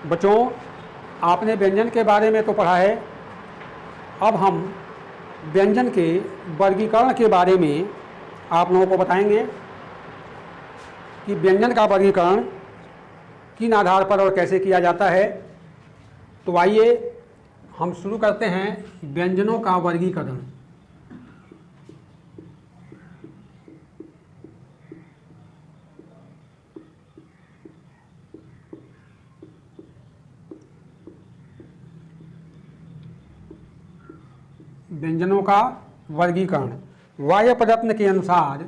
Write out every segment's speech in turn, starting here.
बच्चों, आपने व्यंजन के बारे में तो पढ़ा है। अब हम व्यंजन के वर्गीकरण के बारे में आप लोगों को बताएंगे कि व्यंजन का वर्गीकरण किन आधार पर और कैसे किया जाता है। तो आइए हम शुरू करते हैं व्यंजनों का वर्गीकरण। व्यंजनों का वर्गीकरण वायु प्रयत्न के अनुसार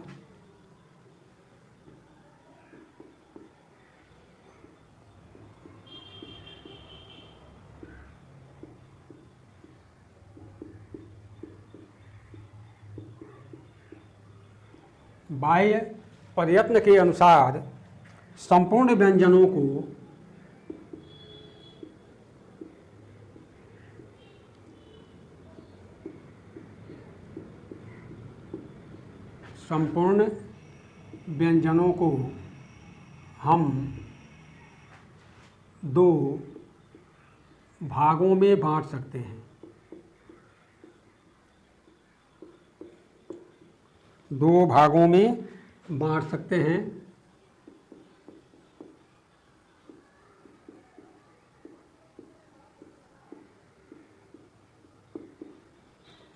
संपूर्ण व्यंजनों को हम दो भागों में बांट सकते हैं।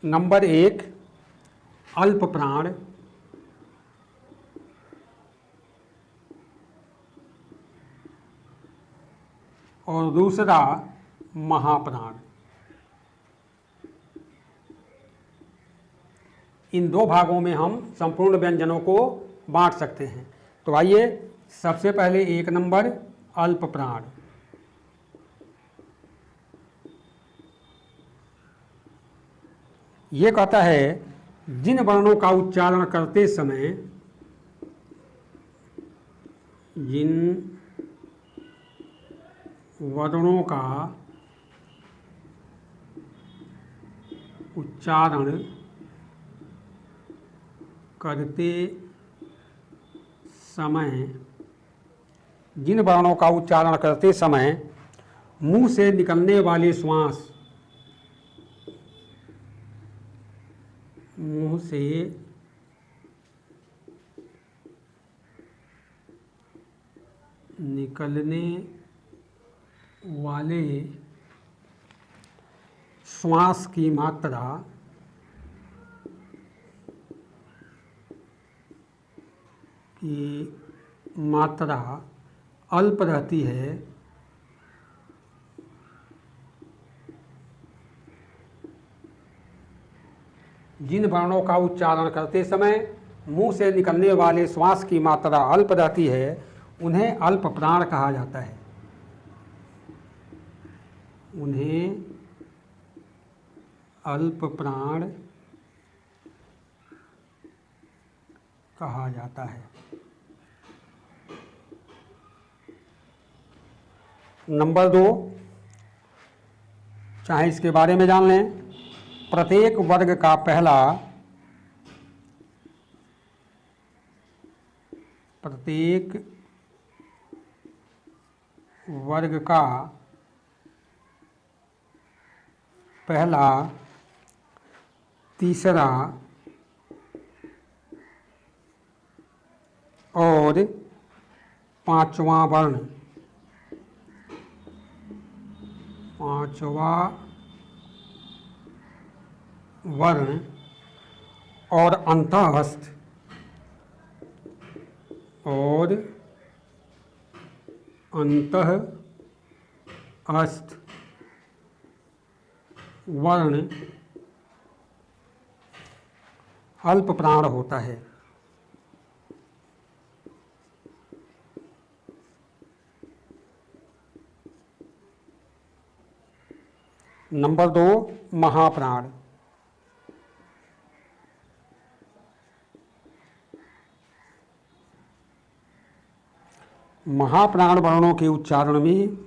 नंबर एक, अल्प प्राण, और दूसरा महाप्राण। इन दो भागों में हम संपूर्ण व्यंजनों को बांट सकते हैं। तो आइए सबसे पहले एक नंबर अल्प प्राण। ये कहता है जिन वर्णों का उच्चारण करते समय जिन वर्णों का उच्चारण करते समय मुंह से निकलने वाले श्वास की मात्रा अल्प रहती है, जिन वर्णों का उच्चारण करते समय मुंह से निकलने वाले श्वास की मात्रा अल्प रहती है उन्हें अल्प प्राण कहा जाता है। नंबर दो, चाहे इसके बारे में जान लें। प्रत्येक वर्ग का पहला, तीसरा और पांचवा वर्ण और अंतःस्थ वर्ण अल्प प्राण होता है। नंबर दो, महाप्राण। महाप्राण वर्णों के उच्चारण में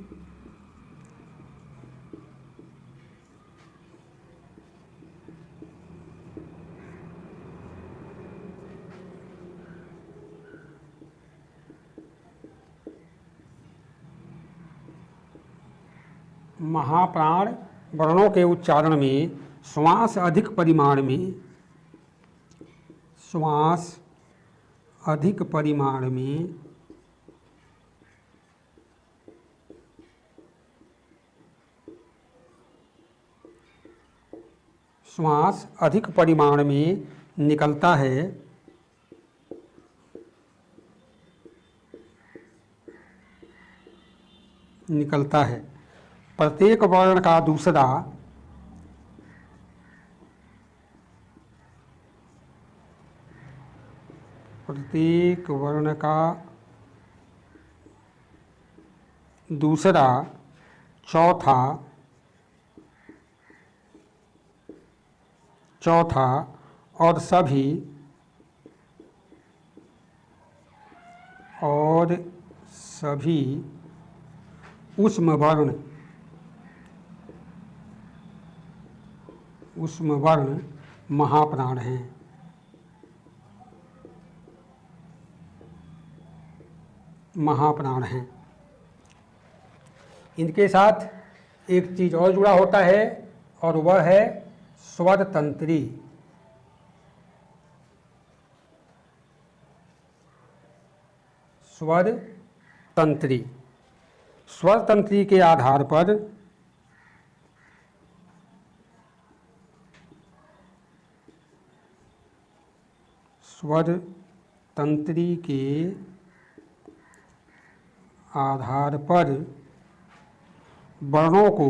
महाप्राण वर्णों के उच्चारण में श्वास अधिक परिमाण में, श्वास अधिक परिमाण में श्वास अधिक परिमाण में निकलता है, प्रत्येक वर्ण का दूसरा चौथा और सभी ऊष्म वर्ण महाप्राण हैं। इनके साथ एक चीज़ और जुड़ा होता है और वह है स्वर तंत्री। स्वर तंत्री के आधार पर वर्णों को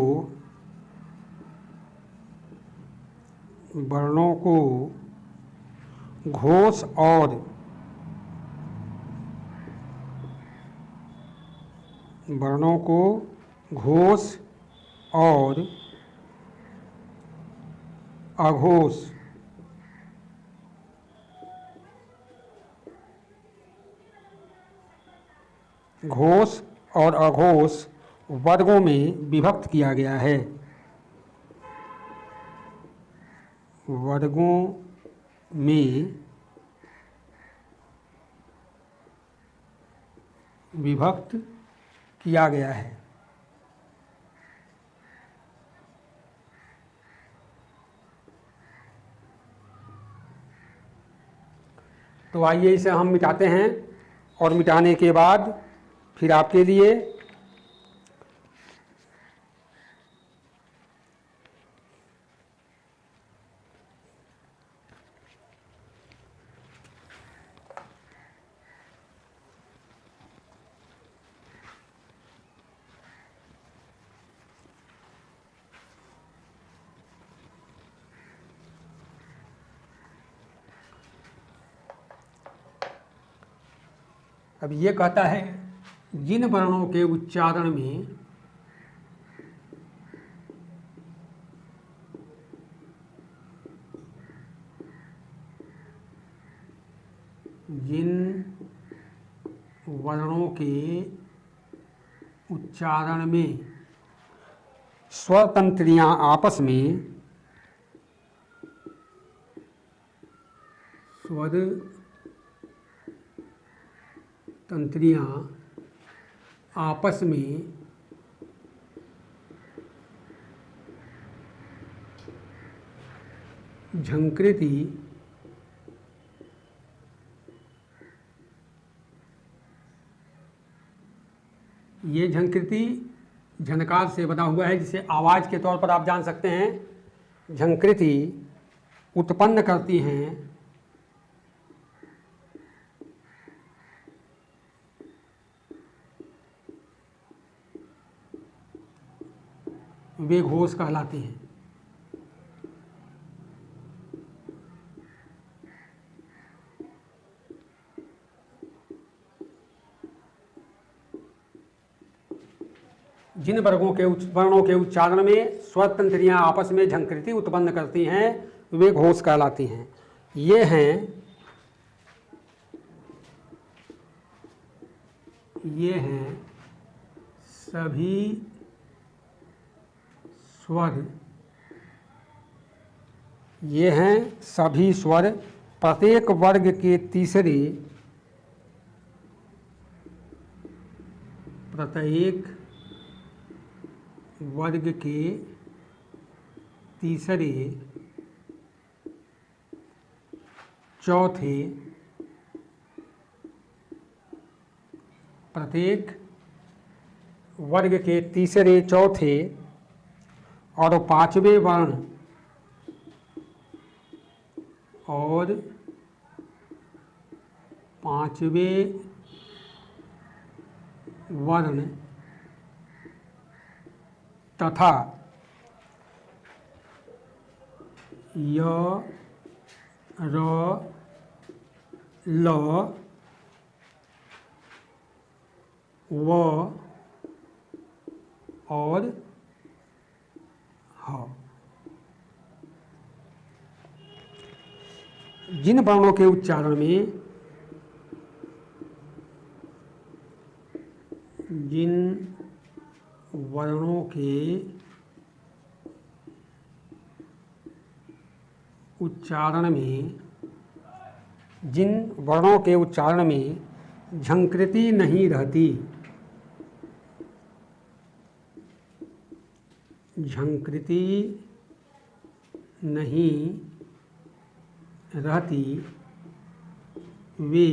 घोष और अघोष वर्गों में विभक्त किया गया है। तो आइए इसे हम मिटाते हैं और मिटाने के बाद फिर आपके लिए अब ये कहता है जिन वर्णों के उच्चारण में स्वर तंत्रियां आपस में झंकृति ये झंकृति झनकार से बना हुआ है, जिसे आवाज़ के तौर पर आप जान सकते हैं। झंकृति उत्पन्न करती हैं वे घोष कहलाती हैं। जिन वर्णों के उच्चारण में स्वर तंत्रियां आपस में झंकृति उत्पन्न करती हैं वे घोष कहलाती हैं। ये हैं सभी स्वर प्रत्येक वर्ग के तीसरे वर्ग के तीसरे चौथे प्रत्येक वर्ग के तीसरे चौथे और पांचवें वर्ण और पांचवें वर्ण तथा य र ल व और ह जिन वर्णों के उच्चारण में जिन वर्णों के उच्चारण में जिन वर्णों के उच्चारण में झंकृति नहीं रहती, झंकृति नहीं रहती वे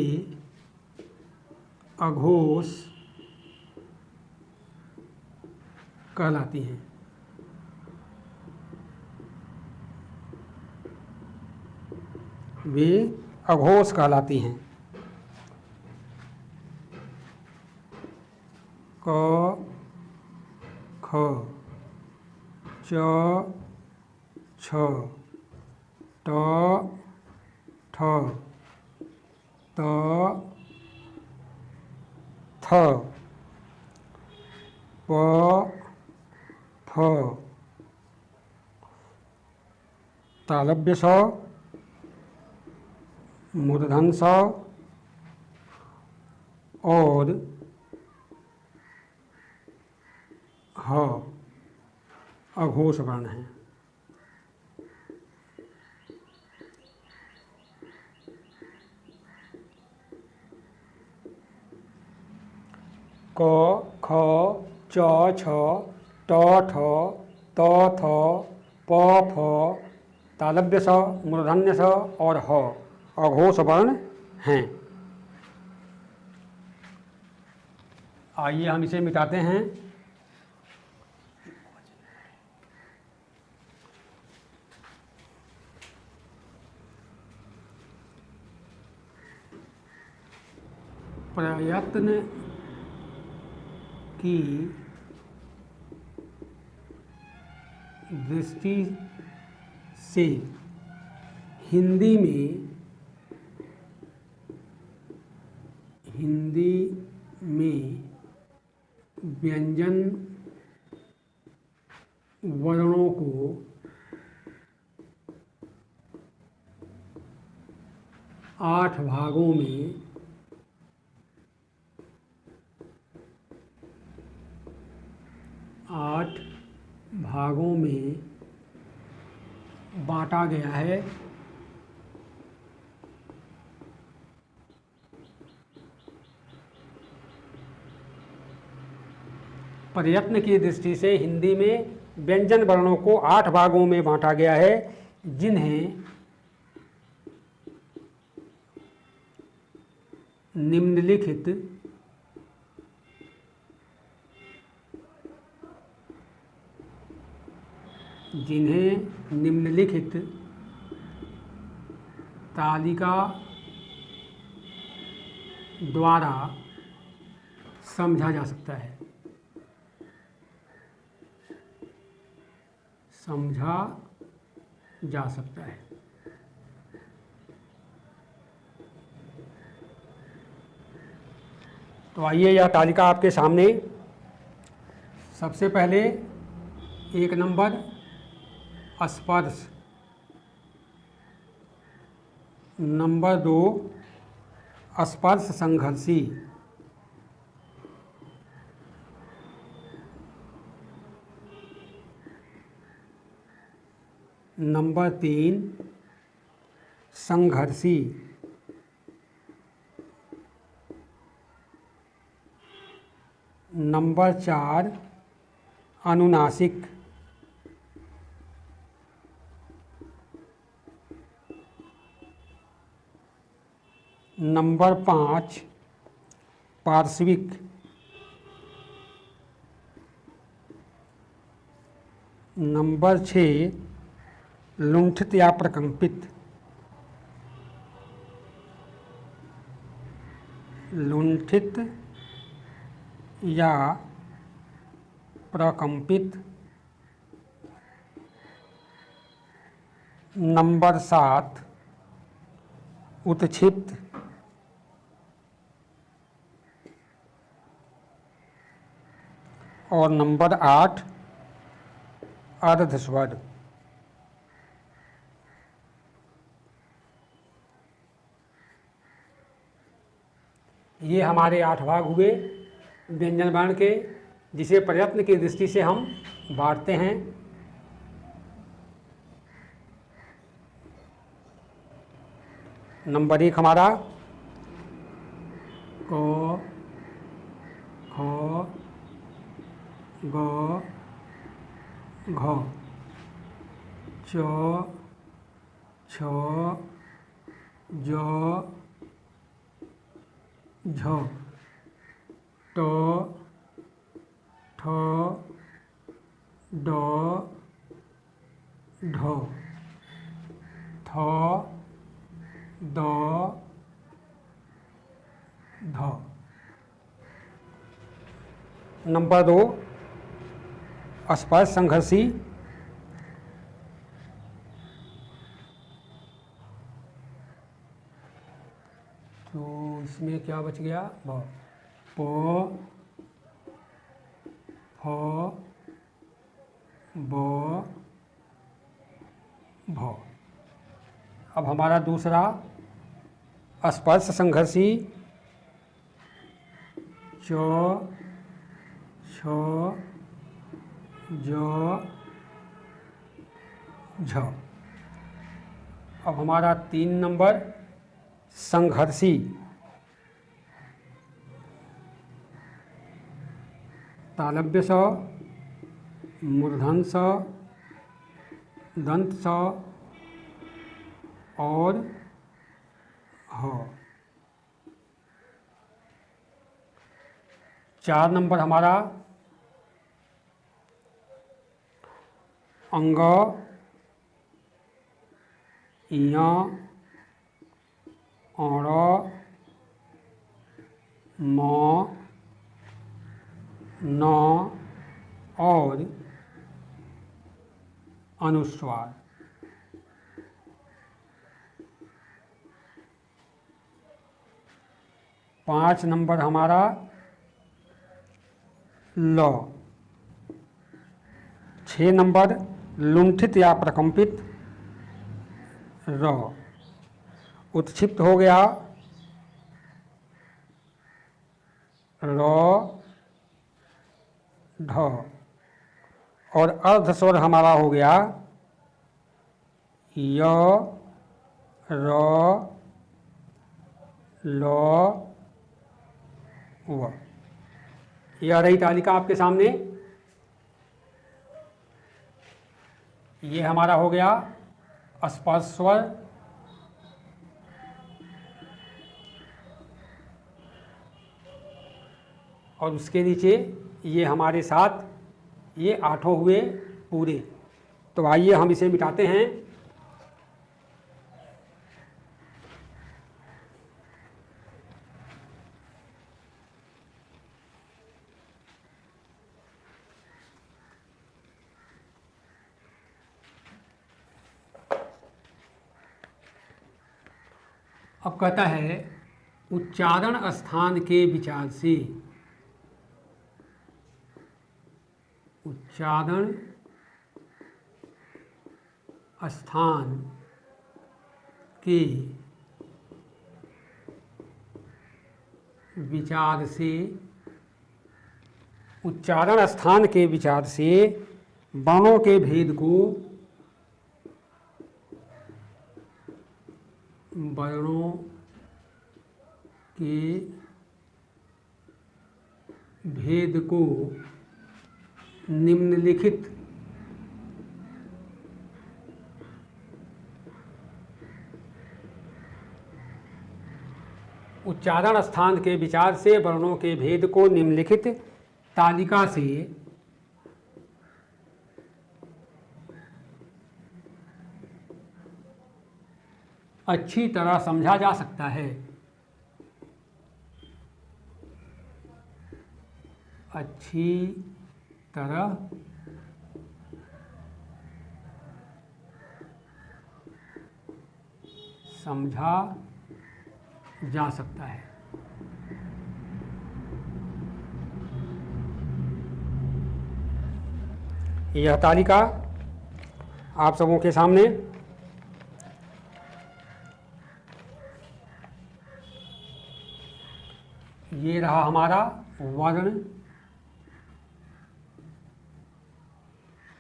अघोष कहलाती हैं। वे अघोष कहलाती हैं। क ख च छ ट ठ त थ प फ तालव्य स मूर्धन स और ह अघोष वर्ण हैं। क ख च छ ट ठ त थ प फ तालव्य स मूर्धन्य स और ह अघोष वर्ण हैं। आइए हम इसे मिटाते हैं। प्रयत्न की दृष्टि से हिंदी में व्यंजन वर्णों को आठ भागों में बांटा गया है। प्रयत्न की दृष्टि से हिंदी में व्यंजन वर्णों को 8 भागों में बांटा गया है, जिन्हें निम्नलिखित तालिका द्वारा समझा जा सकता है। तो आइए यह तालिका आपके सामने। सबसे पहले 1 नंबर स्पर्श, नंबर 2 स्पर्श संघर्षी, नंबर 3 संघर्षी, नंबर 4 अनुनासिक। नंबर 5 पार्श्विक। नंबर 6 लुंठित या प्रकंपित। लुंठित या प्रकंपित। नंबर 7 उत्क्षिप्त। और नंबर 8 अर्धस्वर। ये हमारे 8 भाग हुए व्यंजन वर्ण के, जिसे प्रयत्न की दृष्टि से हम बांटते हैं। नंबर 1 हमारा क, ख, ग, घ, च, छ, ज, झ, ट, ठ, ड, ढ, थ, द, ध। नंबर 2 स्पर्श संघर्षी। तो इसमें क्या बच गया? भ, प, फ, ब, भ। अब हमारा दूसरा स्पर्श संघर्षी च, छ, ज, झ। अब हमारा 3 नंबर संघर्षी तालव्य स, मूर्धन स, दंत स और ह। 4 नंबर हमारा अंग, इय, अण, म, न और अनुस्वार। 5 नंबर हमारा ल। 6 नंबर लुंठित या प्रकंपित र। उत्क्षिप्त हो गया र, ढ। और अर्धस्वर हमारा हो गया य, र, ल, व। यह रही तालिका आपके सामने। ये हमारा हो गया स्पर्श स्वर, और उसके नीचे ये हमारे साथ ये 8 हुए पूरे। तो आइए हम इसे मिटाते हैं। अब कहता है उच्चारण स्थान के विचार से। उच्चारण स्थान के विचार से, उच्चारण स्थान के विचार से वर्णों के भेद को, वर्णों के भेद को निम्नलिखित उच्चारण स्थान के विचार से वर्णों के भेद को निम्नलिखित तालिका से अच्छी तरह समझा जा सकता है। अच्छी तरह समझा जा सकता है। यह तालिका आप सबों के सामने ये रहा हमारा वर्ण,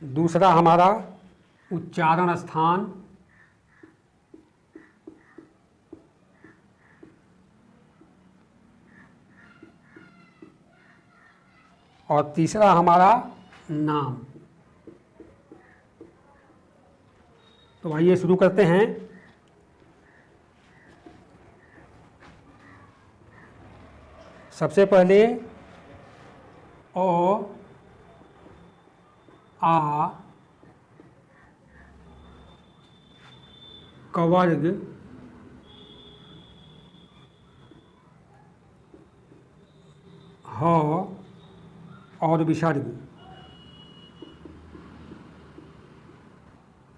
दूसरा हमारा उच्चारण स्थान, और तीसरा हमारा नाम। तो आइए शुरू करते हैं। सबसे पहले ओ आ कवर्ग ह और विसर्ग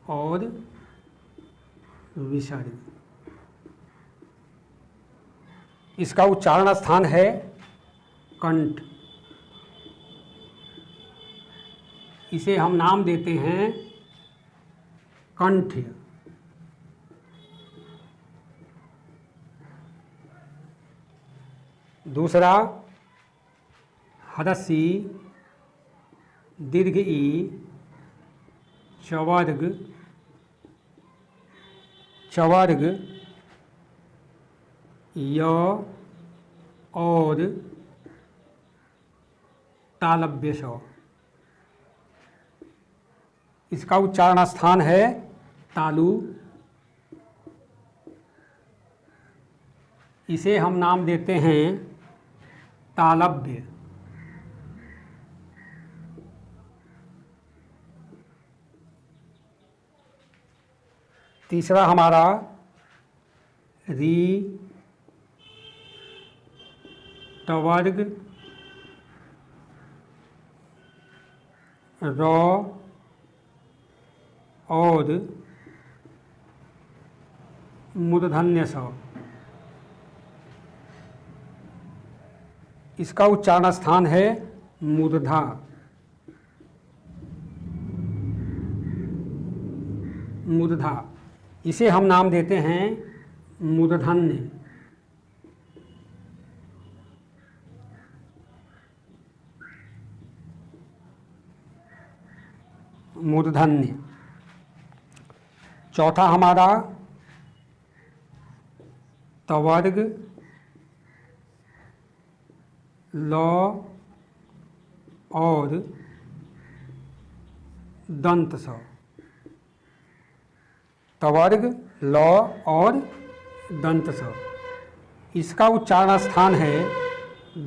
और विसर्ग। इसका उच्चारण स्थान है कंठ। इसे हम नाम देते हैं कंठ। दूसरा ह्रस्वी दीर्घ ई चवर्ग चवर्ग य और तालव्य स। इसका उच्चारण स्थान है तालु। इसे हम नाम देते हैं तालव्य। तीसरा हमारा री टवर्ग र और मूर्धन्य स। इसका उच्चारण स्थान है मूर्धा। मूर्धा। इसे हम नाम देते हैं मूर्धन्य। मूर्धन्य। चौथा हमारा तवर्ग ल और दंत स। तवर्ग ल और दंत स। इसका उच्चारण स्थान है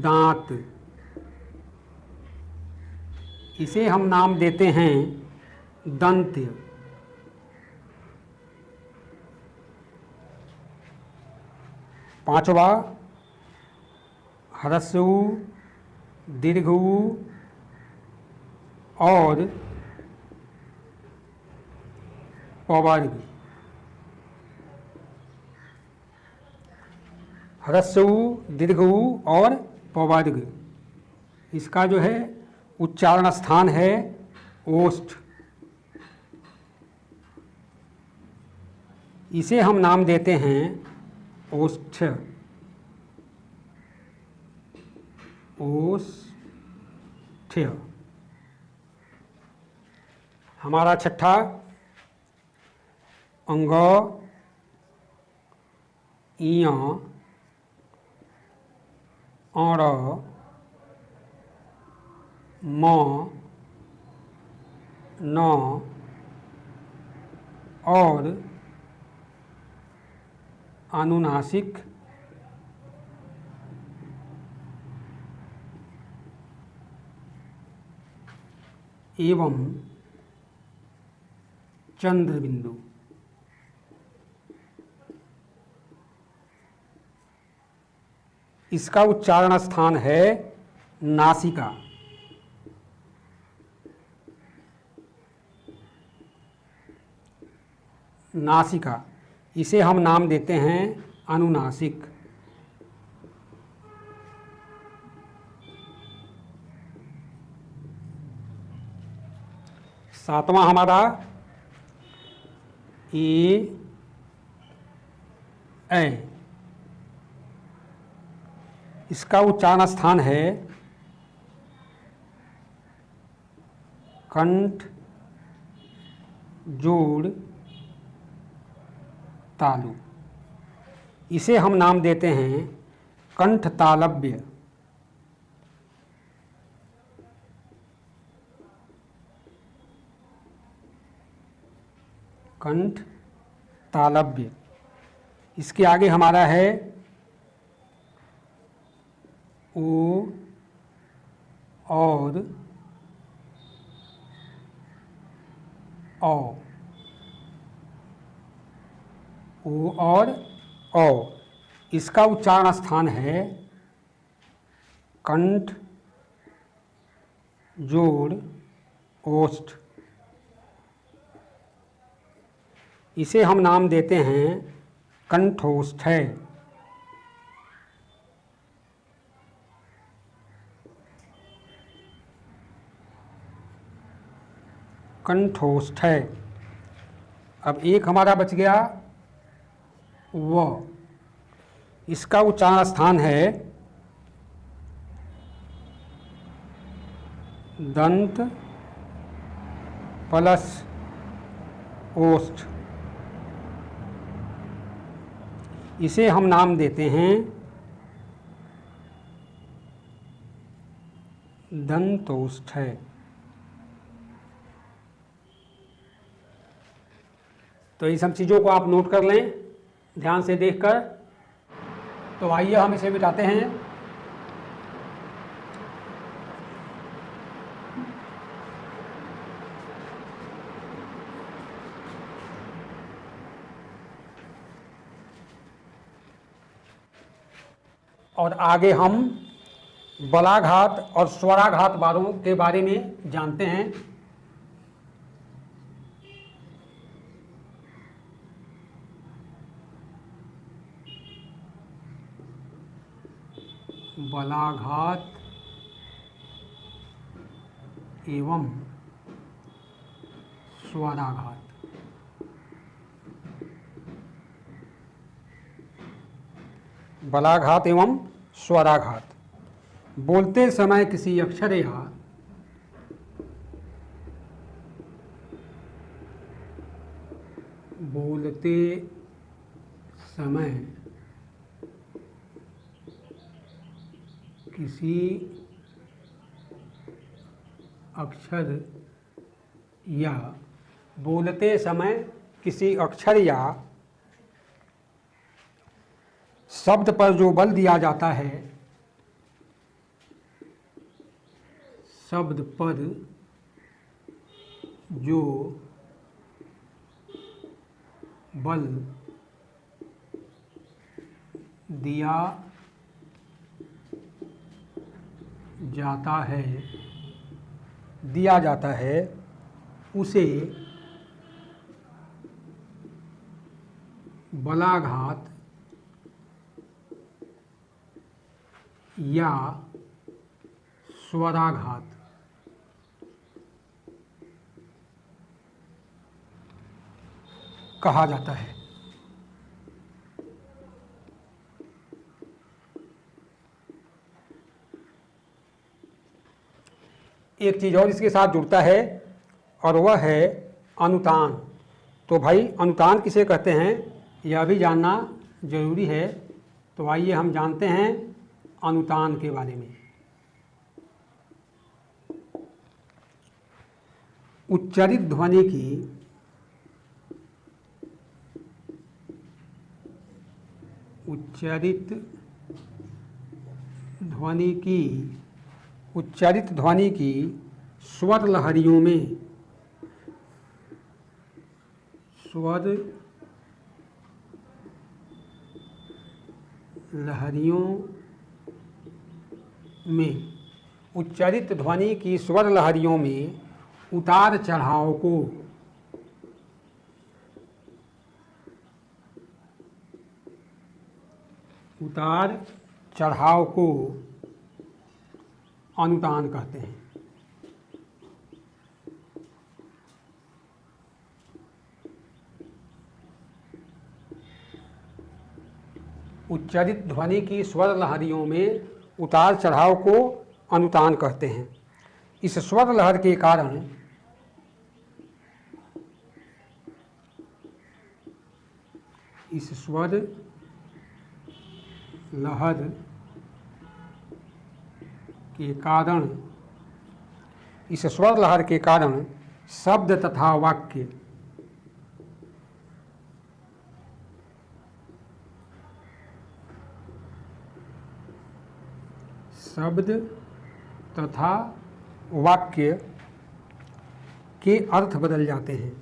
दांत। इसे हम नाम देते हैं दंत्य। पांचवा ह्रस्व दीर्घ और पवर्ग। ह्रस्व दीर्घ और पवर्ग। इसका जो है उच्चारण स्थान है ओष्ठ। इसे हम नाम देते हैं ओष्ठ। ओष्ठ। हमारा छठा अंग इय अण म न और अनुनासिक एवं चंद्र बिंदु। इसका उच्चारण स्थान है नासिका। नासिका, इसे हम नाम देते हैं अनुनासिक। सातवां हमारा ए ऐ। इसका उच्चारण स्थान है कंठ जोड़ तालु। इसे हम नाम देते हैं कंठ तालव्य। कंठ तालव्य। इसके आगे हमारा है ओ और औ। ओ और औ। इसका उच्चारण स्थान है कंठ जोड़ ओष्ठ। इसे हम नाम देते हैं कंठोष्ठय। कंठोष्ठय। अब एक हमारा बच गया व। इसका उच्चारण स्थान है दंत प्लस ओष्ठ। इसे हम नाम देते हैं दंतोष्ठय। तो ये सब चीज़ों को आप नोट कर लें ध्यान से देखकर। तो आइए हम इसे मिटाते हैं। और आगे हम बलाघात और स्वराघात वालों के बारे में जानते हैं। बलाघात एवं स्वराघात। बलाघात एवं स्वराघात। बोलते समय किसी अक्षर या बोलते समय किसी अक्षर या बोलते समय किसी अक्षर या शब्द पर जो बल दिया जाता है, शब्द पर जो बल दिया जाता है उसे बलाघात या स्वराघात कहा जाता है। एक चीज़ और इसके साथ जुड़ता है और वह है अनुतान। तो भाई अनुतान किसे कहते हैं यह भी जानना जरूरी है। तो आइए हम जानते हैं अनुतान के बारे में। उच्चारित ध्वनि की उच्चारित ध्वनि की स्वर लहरियों में उच्चारित ध्वनि की स्वर लहरियों में उतार चढ़ाव को अनुतान कहते हैं। उच्चारित ध्वनि की स्वर लहरियों में उतार चढ़ाव को अनुतान कहते हैं। इस स्वर लहर के कारण इस स्वर लहर के कारण शब्द तथा वाक्य के अर्थ बदल जाते हैं।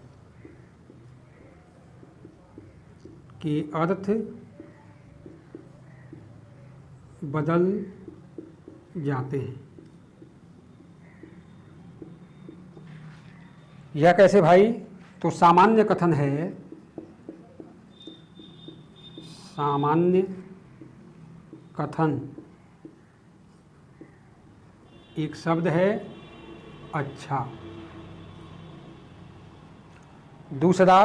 यह कैसे भाई? तो सामान्य कथन है, एक शब्द है अच्छा, दूसरा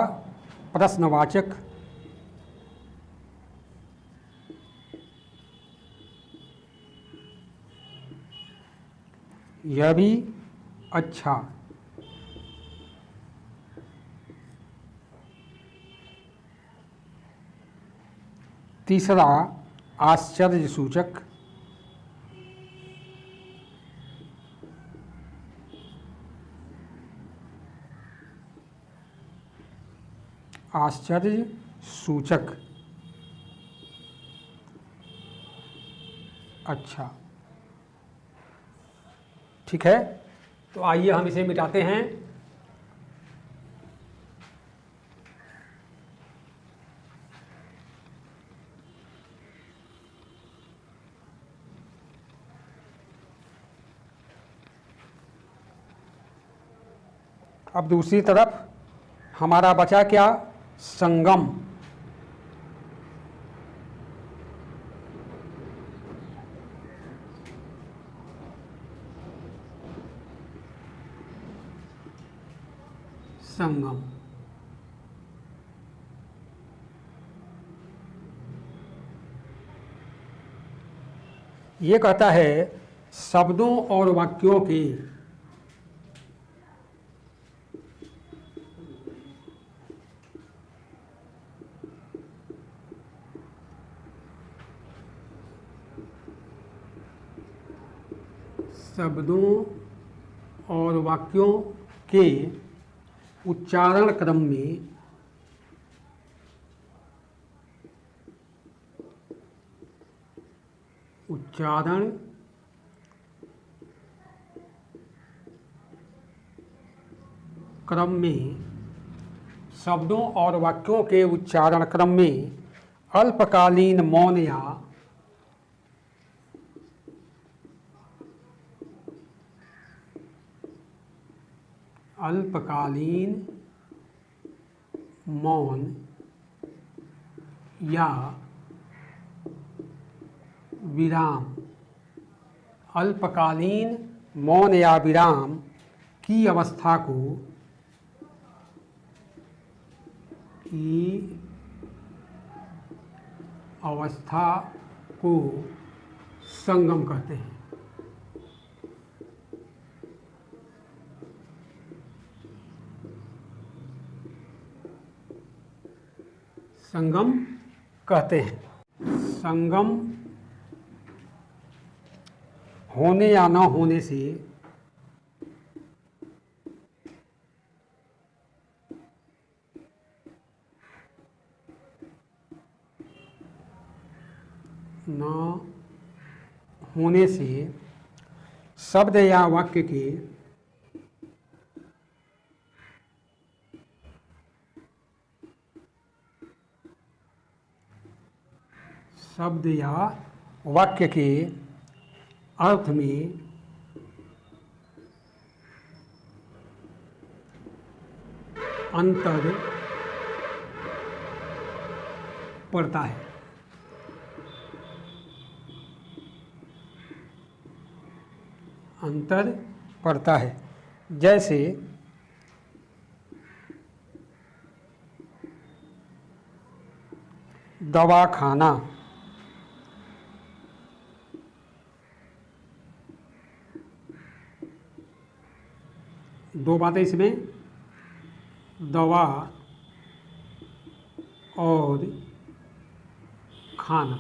प्रश्नवाचक, यह भी अच्छा, तीसरा आश्चर्यसूचक, अच्छा। ठीक है, तो आइए हम इसे मिटाते हैं। अब दूसरी तरफ हमारा बचा क्या? संगम। ये कहता है शब्दों और वाक्यों के उच्चारण क्रम में शब्दों और वाक्यों के उच्चारण क्रम में अल्पकालीन मौन या अल्पकालीन मौन या विराम की अवस्था को संगम कहते हैं। संगम होने या न होने से न होने से शब्द या वाक्य के अर्थ में अंतर पड़ता है। अंतर पड़ता है। जैसे दवाखाना, दो बातें इसमें, दवा और खाना।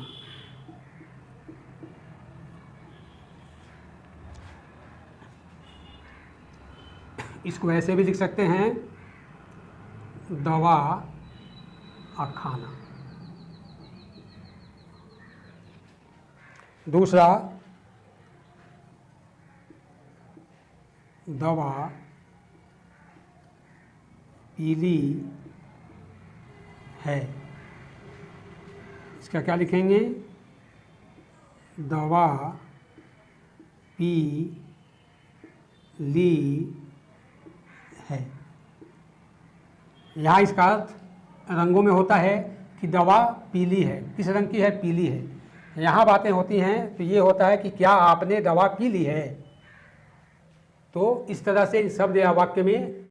इसको ऐसे भी लिख सकते हैं, दवा और खाना। दूसरा, दवा पीली है। इसका क्या लिखेंगे, दवा पी ली है। यहाँ इसका अर्थ रंगों में होता है कि दवा पीली है, किस रंग की है, पीली है। यहाँ बातें होती हैं तो ये होता है कि क्या आपने दवा पी ली है। तो इस तरह से इस शब्द या वाक्य में